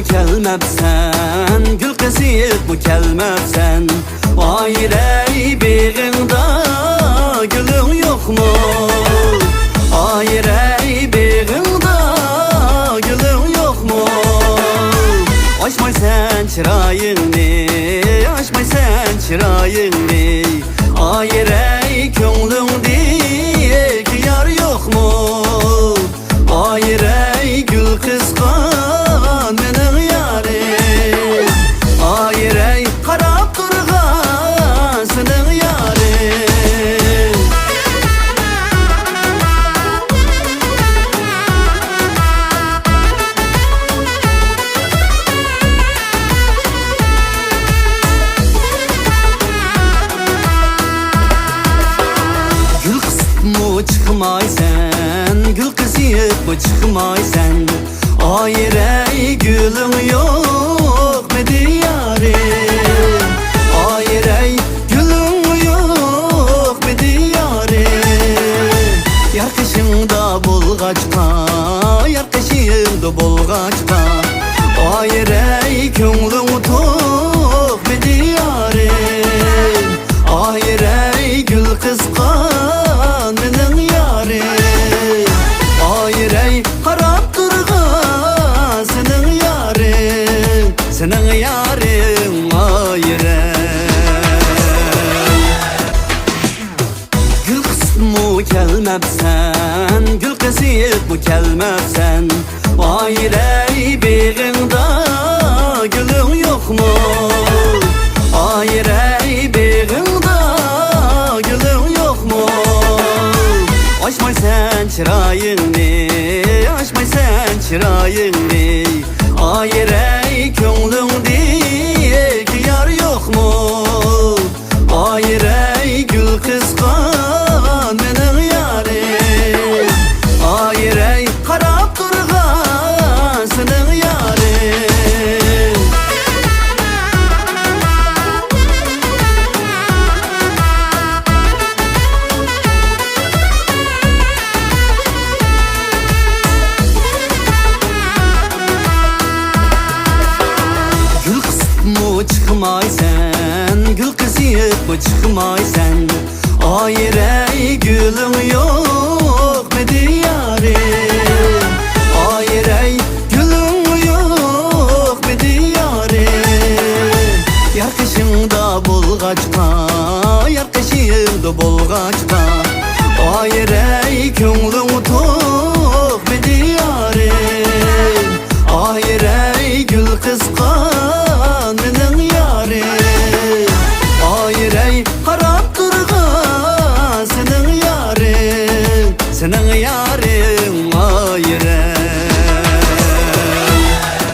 kelmepsen, gül kesip bu kelmepsen. Ayrey beğinde gülün yok mu? Ayrey beğinde gülün yok mu? Açmay sen çırayını, açmay sen çırayını. Ayrey könlündeki yar yok mu? Ayrey gül kıskan menin yarim. Ayrey karab durgan senin yarim. Gül kısıp mı çıkmay sen, gül kısıp mı çıkmay sen. Ayrey gülüm yok mu diyarim? Ayrey gülüm yok mu diyarim? Yar kışımda bulgaçka, yar kışımda bulgaçka. Ayrey könlüm tok mu diyarim? Ayrey gül kıskan menin yarim. Ayrey harap durgan senin yarim, senin yarim ayrey. Gül kısmı kelmepsen, gül kesip bu kelmepsen. Ayrey beğinde gülün yok mu? Ayrey beğinde gülün yok mu? Açmay sen çırayını, açmay sen çırayını. Ayrey könlündeki yar yok mu? Ayrey gül kıskan menin yarim. Ayrey karab durgan senin yarim. Gül kısıp mı çıkmay sen, gül kısıp mı çıkmay sen. Ayrey gülüm yok mu diyarim? Ayrey gülüm yok mu diyarim? Yar kışımda bulgaçka, yar kışımda bulgaçka. Ayrey könlüm tok mu diyarim? Ayrey gül kıskan menin yarim. Ayrey harap durgan senin yarim, senin yarim.